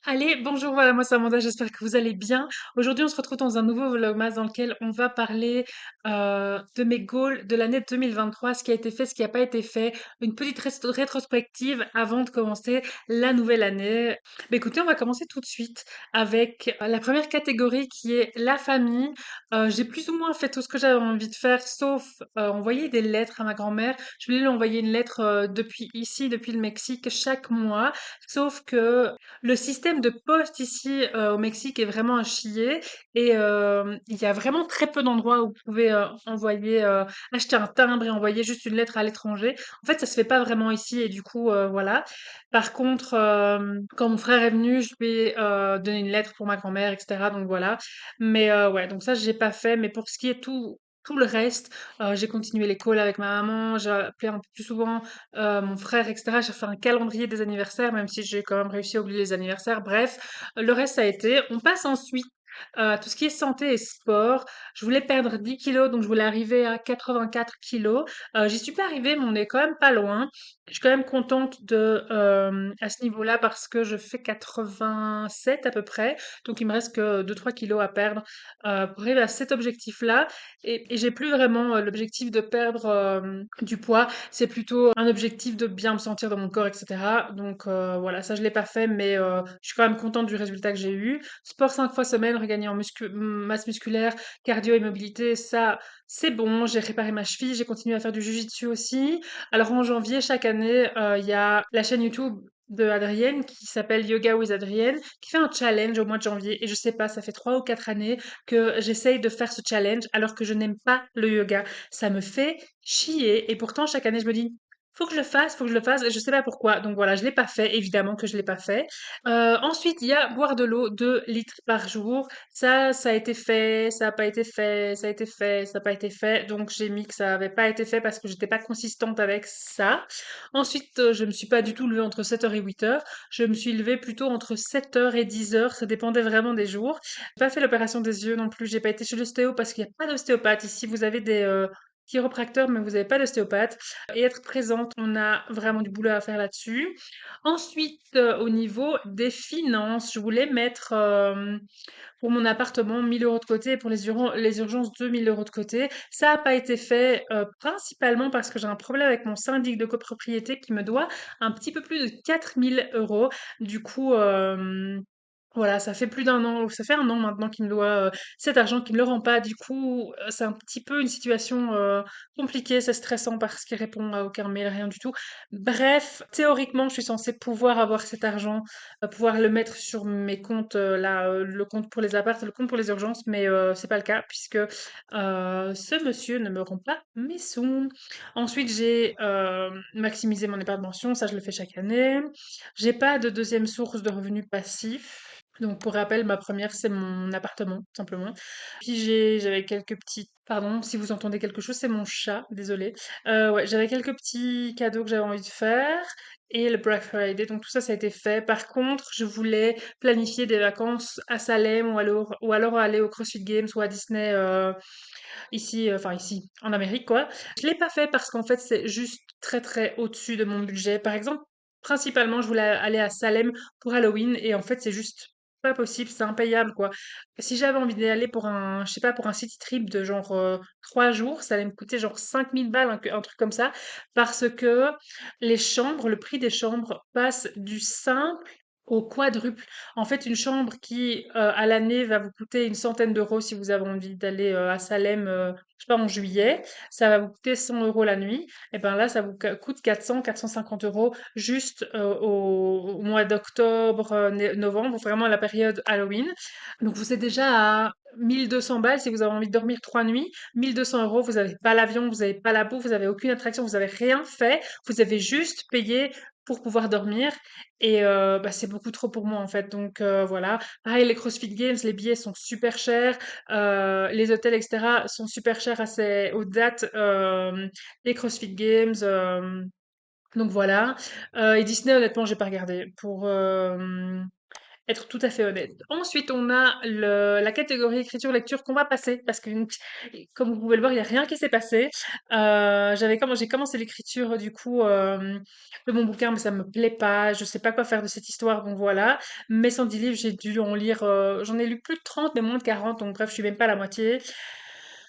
Allez, bonjour, voilà, moi c'est Amanda, j'espère que vous allez bien. Aujourd'hui, on se retrouve dans un nouveau vlogmas dans lequel on va parler de mes goals de l'année 2023, ce qui a été fait, ce qui n'a pas été fait, une petite rétrospective avant de commencer la nouvelle année. Mais écoutez, on va commencer tout de suite avec la première catégorie qui est la famille. J'ai plus ou moins fait tout ce que j'avais envie de faire, sauf envoyer des lettres à ma grand-mère. Je voulais lui envoyer une lettre depuis ici, depuis le Mexique, chaque mois. Sauf que le système de poste ici, au Mexique est vraiment à chier et il y a vraiment très peu d'endroits où vous pouvez, envoyer, acheter un timbre et envoyer juste une lettre à l'étranger. En fait, ça se fait pas vraiment ici et du coup, voilà. Par contre, quand mon frère est venu, je lui ai, donné une lettre pour ma grand-mère et cetera, donc voilà. Mais ouais, donc ça, j'ai pas fait, mais pour ce qui est tout le reste, j'ai continué les calls avec ma maman, j'ai appelé un peu plus souvent, mon frère, etc. J'ai fait un calendrier des anniversaires, même si j'ai quand même réussi à oublier les anniversaires. Bref, le reste ça a été. On passe ensuite à tout ce qui est santé et sport. Je voulais perdre 10 kilos, donc je voulais arriver à 84 kilos. J'y suis pas arrivée, mais on est quand même pas loin. Je suis quand même contente de à ce niveau-là parce que je fais 87 à peu près, donc il me reste que 2-3 kilos à perdre pour arriver à cet objectif-là. Et j'ai plus vraiment l'objectif de perdre du poids. C'est plutôt un objectif de bien me sentir dans mon corps, etc. Donc voilà, ça je l'ai pas fait, mais je suis quand même contente du résultat que j'ai eu. Sport 5 fois semaine, regagner en masse musculaire, cardio et mobilité, ça c'est bon. J'ai réparé ma cheville, j'ai continué à faire du jujitsu aussi. Alors en janvier, chaque année, il y a la chaîne YouTube de Adrienne qui s'appelle Yoga with Adrienne, qui fait un challenge au mois de janvier. Et je sais pas, ça fait 3 ou 4 années que j'essaye de faire ce challenge alors que je n'aime pas le yoga. Ça me fait chier. Et pourtant, chaque année, je me dis, faut que je le fasse, faut que je le fasse. Et je sais pas pourquoi. Donc voilà, je l'ai pas fait. Évidemment que je l'ai pas fait. Ensuite, il y a boire de l'eau 2 litres par jour. Ça a été fait, ça a pas été fait, ça a été fait, ça a pas été fait. Donc j'ai mis que ça avait pas été fait parce que j'étais pas consistante avec ça. Ensuite, je me suis pas du tout levée entre 7 heures et 8 heures. Je me suis levée plutôt entre 7 heures et 10 heures. Ça dépendait vraiment des jours. J'ai pas fait l'opération des yeux non plus. J'ai pas été chez l'ostéo parce qu'il n'y a pas d'ostéopathe. Ici, vous avez des chiropracteurs, mais vous n'avez pas d'ostéopathe. Et être présente, on a vraiment du boulot à faire là-dessus. Ensuite, au niveau des finances, je voulais mettre pour mon appartement 1 000 € de côté et pour les urgences 2 000 € de côté. Ça n'a pas été fait principalement parce que j'ai un problème avec mon syndic de copropriété qui me doit un petit peu plus de 4 000 €. Du coup, voilà, ça fait plus d'un an, ça fait un an maintenant qu'il me doit cet argent, qu'il ne le rend pas. Du coup, c'est un petit peu une situation compliquée, c'est stressant parce qu'il répond à aucun mail, rien du tout. Bref, théoriquement, je suis censée pouvoir avoir cet argent, pouvoir le mettre sur mes comptes, là, le compte pour les apparts et le compte pour les urgences, mais c'est pas le cas puisque ce monsieur ne me rend pas mes sous. Ensuite, j'ai maximisé mon épargne pension, ça je le fais chaque année. J'ai pas de deuxième source de revenus passifs. Donc, pour rappel, ma première, c'est mon appartement, tout simplement. Puis j'avais quelques petits, pardon, si vous entendez quelque chose, c'est mon chat, désolé. Ouais, j'avais quelques petits cadeaux que j'avais envie de faire et le Black Friday, donc tout ça, ça a été fait. Par contre, je voulais planifier des vacances à Salem ou alors aller au CrossFit Games ou à Disney ici, enfin ici, en Amérique, quoi. Je l'ai pas fait parce qu'en fait, c'est juste très très au-dessus de mon budget. Par exemple, principalement, je voulais aller à Salem pour Halloween et en fait, c'est juste pas possible, c'est impayable, quoi. Si j'avais envie d'y aller pour un, je sais pas, pour un city trip de genre 3 jours, ça allait me coûter genre 5 000 balles, un truc comme ça, parce que les chambres, le prix des chambres passe du simple au quadruple. En fait, une chambre qui, à l'année, va vous coûter une centaine d'euros si vous avez envie d'aller à Salem, je sais pas, en juillet, ça va vous coûter 100 € la nuit. Et ben là, ça vous coûte 400, 450 € juste au mois d'octobre, novembre, vraiment à la période Halloween. Donc vous êtes déjà à 1 200 balles si vous avez envie de dormir 3 nuits. 1 200 €, vous n'avez pas l'avion, vous n'avez pas la bouffe, vous n'avez aucune attraction, vous n'avez rien fait. Vous avez juste payé pour pouvoir dormir. Et bah, c'est beaucoup trop pour moi en fait. Donc voilà. Pareil, les CrossFit Games, les billets sont super chers. Les hôtels, etc. sont super chers aux dates des CrossFit Games. Donc voilà. Et Disney, honnêtement, j'ai pas regardé. être tout à fait honnête. Ensuite, on a la catégorie écriture-lecture qu'on va passer parce que, comme vous pouvez le voir, il n'y a rien qui s'est passé. J'ai commencé l'écriture du coup de mon bouquin, mais ça me plaît pas. Je sais pas quoi faire de cette histoire, donc voilà. Mes 110 livres, j'ai dû en lire, j'en ai lu plus de 30, mais moins de 40, donc bref, je suis même pas à la moitié.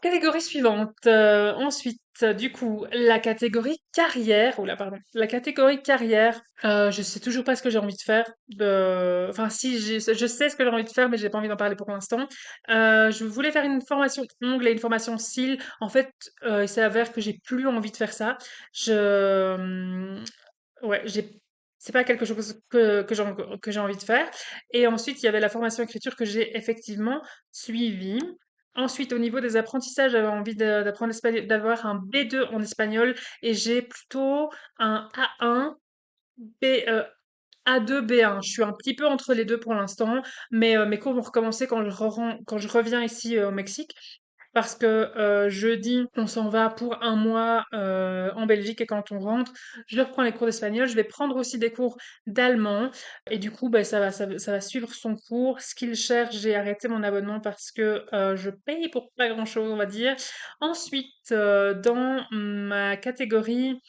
Catégorie suivante. Ensuite, du coup, la catégorie carrière. Oula, pardon. La catégorie carrière. Je sais toujours pas ce que j'ai envie de faire. Enfin, si, je sais ce que j'ai envie de faire, mais j'ai pas envie d'en parler pour l'instant. Je voulais faire une formation ongles et une formation cils. En fait, il s'avère que j'ai plus envie de faire ça. Je, ouais, c'est pas quelque chose que j'ai envie de faire. Et ensuite, il y avait la formation écriture que j'ai effectivement suivie. Ensuite, au niveau des apprentissages, j'avais envie d'apprendre l'espagnol, d'avoir un B2 en espagnol et j'ai plutôt un A1, B, A2, B1. Je suis un petit peu entre les deux pour l'instant, mais mes cours vont recommencer quand je reviens ici au Mexique. Parce que jeudi, on s'en va pour un mois en Belgique et quand on rentre, je reprends les cours d'espagnol. Je vais prendre aussi des cours d'allemand et du coup, ben, ça va suivre son cours. Skillshare, j'ai arrêté mon abonnement parce que je paye pour pas grand-chose, on va dire. Ensuite, dans ma catégorie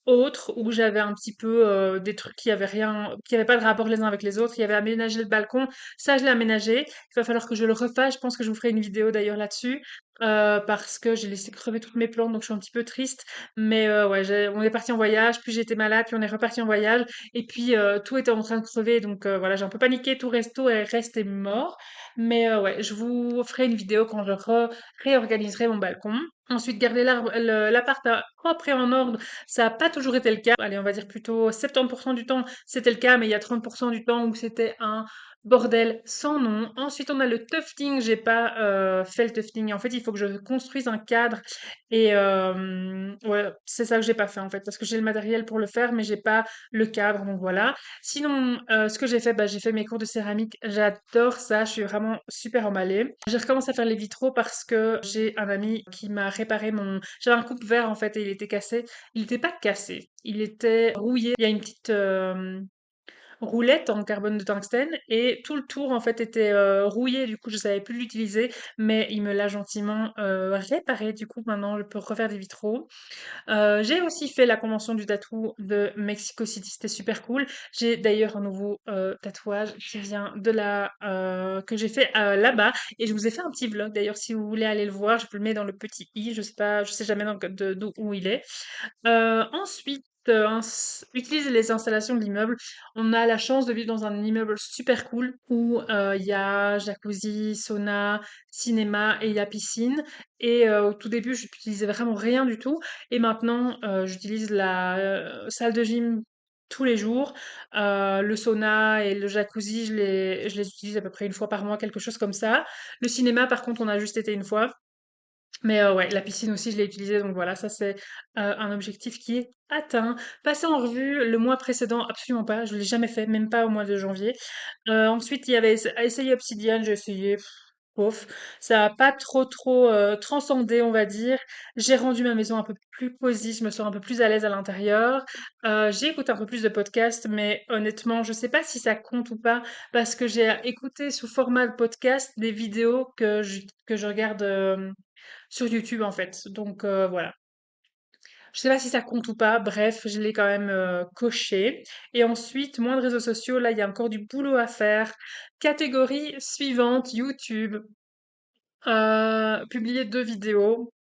autre où j'avais un petit peu des trucs qui avaient pas de rapport les uns avec les autres. Il y avait aménagé le balcon, ça je l'ai aménagé. Il va falloir que je le refasse. Je pense que je vous ferai une vidéo d'ailleurs là-dessus parce que j'ai laissé crever toutes mes plantes, donc je suis un petit peu triste. Mais ouais, on est parti en voyage, puis j'étais malade, puis on est reparti en voyage, et puis tout était en train de crever, donc voilà, j'ai un peu paniqué, tout est resté mort. Mais ouais, je vous ferai une vidéo quand réorganiserai mon balcon. Ensuite, garder l'appart propre et en ordre, ça n'a pas toujours été le cas. Allez, on va dire plutôt 70% du temps, c'était le cas, mais il y a 30% du temps où c'était un bordel sans nom. Ensuite, on a le tufting. J'ai pas fait le tufting. En fait, il faut que je construise un cadre. Et ouais, c'est ça que j'ai pas fait en fait, parce que j'ai le matériel pour le faire, mais j'ai pas le cadre. Donc voilà. Sinon, ce que j'ai fait, bah, j'ai fait mes cours de céramique. J'adore ça. Je suis vraiment super emballée. J'ai recommencé à faire les vitraux parce que j'ai un ami qui m'a réparé j'avais un coupe-verre en fait et il était cassé. Il n'était pas cassé, il était rouillé. Il y a une petite roulette en carbone de tungstène et tout le tour en fait était rouillé. Du coup, je savais plus l'utiliser, mais il me l'a gentiment réparé. Du coup, maintenant, je peux refaire des vitraux. J'ai aussi fait la convention du tatou de Mexico City, c'était super cool. J'ai d'ailleurs un nouveau tatouage qui vient que j'ai fait là-bas et je vous ai fait un petit vlog. D'ailleurs, si vous voulez aller le voir, je vous le mets dans le petit i. Je sais pas, je sais jamais où il est. Ensuite, utiliser les installations de l'immeuble. On a la chance de vivre dans un immeuble super cool où il y a jacuzzi, sauna, cinéma et il y a piscine. Et au tout début, je n'utilisais vraiment rien du tout. Et maintenant, j'utilise la salle de gym tous les jours. Le sauna et le jacuzzi, je les utilise à peu près une fois par mois, quelque chose comme ça. Le cinéma, par contre, on a juste été une fois. Mais ouais, la piscine aussi, je l'ai utilisée, donc voilà, ça c'est un objectif qui est atteint. Passer en revue le mois précédent, absolument pas, je l'ai jamais fait, même pas au mois de janvier. Ensuite, il y avait essayé Obsidian, j'ai essayé, bof, ça a pas trop transcendé, on va dire. J'ai rendu ma maison un peu plus cosy, je me sens un peu plus à l'aise à l'intérieur. J'ai écouté un peu plus de podcasts, mais honnêtement, je sais pas si ça compte ou pas, parce que j'ai écouté sous format de podcast des vidéos que je regarde sur YouTube en fait. Donc voilà. Je sais pas si ça compte ou pas. Bref, je l'ai quand même coché. Et ensuite, moins de réseaux sociaux. Là, il y a encore du boulot à faire. Catégorie suivante, YouTube. Publier 2 vidéos.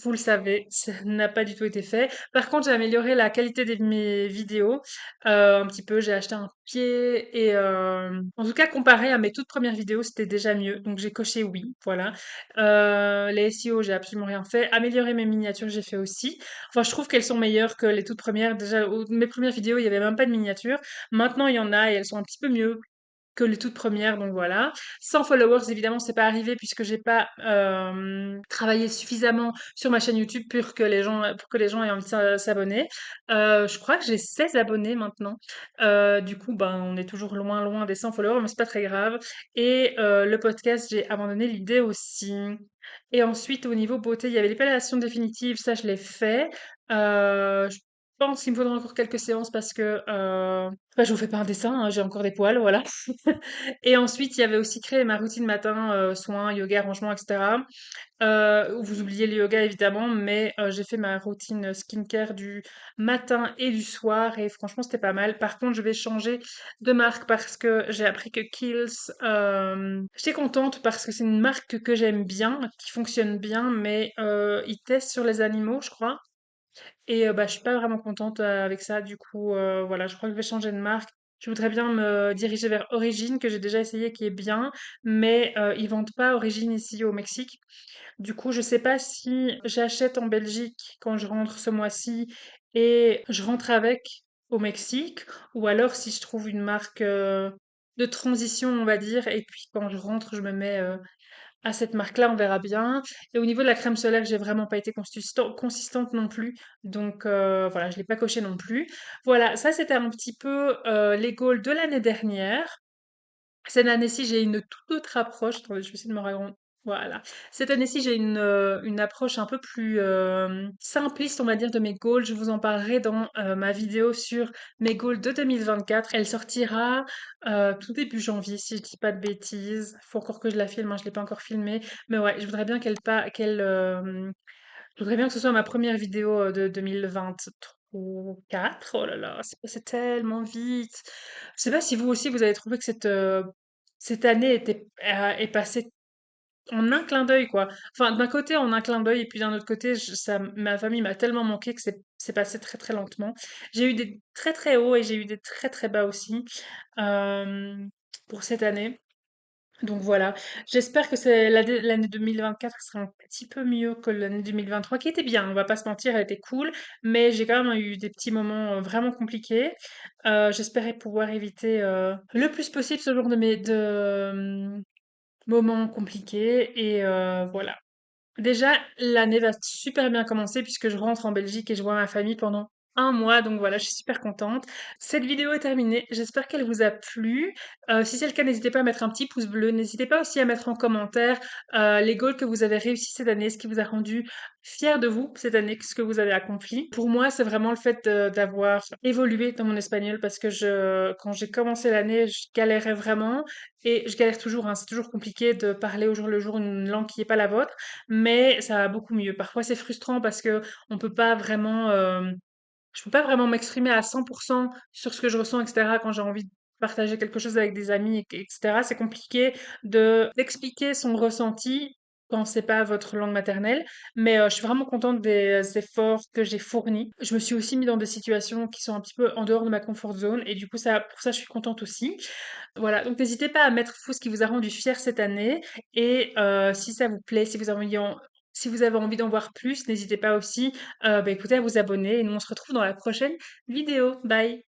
Vous le savez, ça n'a pas du tout été fait. Par contre, j'ai amélioré la qualité de mes vidéos un petit peu. J'ai acheté un pied et en tout cas, comparé à mes toutes premières vidéos, c'était déjà mieux. Donc j'ai coché oui, voilà. Les SEO, j'ai absolument rien fait. Améliorer mes miniatures, j'ai fait aussi. Enfin, je trouve qu'elles sont meilleures que les toutes premières. Déjà, mes premières vidéos, il y avait même pas de miniatures. Maintenant, il y en a et elles sont un petit peu mieux que les toutes premières, donc voilà. 100 followers, évidemment, c'est pas arrivé puisque j'ai pas travaillé suffisamment sur ma chaîne YouTube pour que les gens aient envie de s'abonner. Je crois que j'ai 16 abonnés maintenant. Du coup, ben, on est toujours loin des 100 followers, mais c'est pas très grave. Et le podcast, j'ai abandonné l'idée aussi. Et ensuite, au niveau beauté, il y avait l'épilation définitive, ça je l'ai fait. pense qu'il me faudra encore quelques séances parce que bah, je vous fais pas un dessin, hein, j'ai encore des poils, voilà. Et ensuite, il y avait aussi créé ma routine matin, soins, yoga, rangement, etc. Vous oubliez le yoga évidemment, mais j'ai fait ma routine skincare du matin et du soir et franchement c'était pas mal. Par contre, je vais changer de marque parce que j'ai appris que Kiehl's, j'étais contente parce que c'est une marque que j'aime bien, qui fonctionne bien, mais ils testent sur les animaux, je crois. Et bah, je suis pas vraiment contente avec ça. Du coup, voilà, je crois que je vais changer de marque. Je voudrais bien me diriger vers Origine, que j'ai déjà essayé, qui est bien, mais ils vendent pas Origine ici au Mexique. Du coup, je sais pas si j'achète en Belgique quand je rentre ce mois-ci et je rentre avec au Mexique, ou alors si je trouve une marque de transition, on va dire, et puis quand je rentre, je me mets à cette marque-là, on verra bien. Et au niveau de la crème solaire, j'ai vraiment pas été consistante non plus, donc voilà, je l'ai pas coché non plus. Voilà, ça c'était un petit peu les goals de l'année dernière. Cette année-ci, j'ai une toute autre approche. Attendez, je vais essayer de me raconter. Voilà. Cette année-ci, j'ai une approche un peu plus simpliste, on va dire, de mes goals. Je vous en parlerai dans ma vidéo sur mes goals de 2024. Elle sortira tout début janvier, si je dis pas de bêtises. Faut encore que je la filme, hein, je l'ai pas encore filmée. Mais ouais, je voudrais bien je voudrais bien que ce soit ma première vidéo de 2024. Oh là là, c'est passé tellement vite. Je sais pas si vous aussi vous avez trouvé que cette année est passée en un clin d'œil, quoi. Enfin, d'un côté en un clin d'œil et puis d'un autre côté, ma famille m'a tellement manqué que c'est passé très très lentement. J'ai eu des très très hauts et j'ai eu des très très bas aussi euh, pour cette année. Donc voilà, j'espère que c'est l'année 2024 sera un petit peu mieux que l'année 2023, qui était bien, on va pas se mentir, elle était cool, mais j'ai quand même eu des petits moments vraiment compliqués. J'espérais pouvoir éviter le plus possible ce genre moments compliqués, et voilà. Déjà, l'année va super bien commencer puisque je rentre en Belgique et je vois ma famille pendant un mois, donc voilà, je suis super contente. Cette vidéo est terminée, j'espère qu'elle vous a plu. Si c'est le cas, n'hésitez pas à mettre un petit pouce bleu, n'hésitez pas aussi à mettre en commentaire les goals que vous avez réussi cette année, ce qui vous a rendu fier de vous cette année, ce que vous avez accompli. Pour moi, c'est vraiment le fait d'avoir évolué dans mon espagnol parce que quand j'ai commencé l'année, je galérais vraiment et je galère toujours, hein, c'est toujours compliqué de parler au jour le jour une langue qui n'est pas la vôtre, mais ça va beaucoup mieux. Parfois, c'est frustrant parce que on peut pas vraiment, je peux pas vraiment m'exprimer à 100% sur ce que je ressens, etc. quand j'ai envie de partager quelque chose avec des amis, etc. C'est compliqué d'expliquer son ressenti quand c'est pas votre langue maternelle, mais je suis vraiment contente des efforts que j'ai fournis. Je me suis aussi mis dans des situations qui sont un petit peu en dehors de ma comfort zone et du coup pour ça je suis contente aussi. Voilà, donc n'hésitez pas à mettre vous ce qui vous a rendu fier cette année et si ça vous plaît, si vous avez envie d'en voir plus, n'hésitez pas aussi, bah, écoutez, à vous abonner et nous on se retrouve dans la prochaine vidéo. Bye!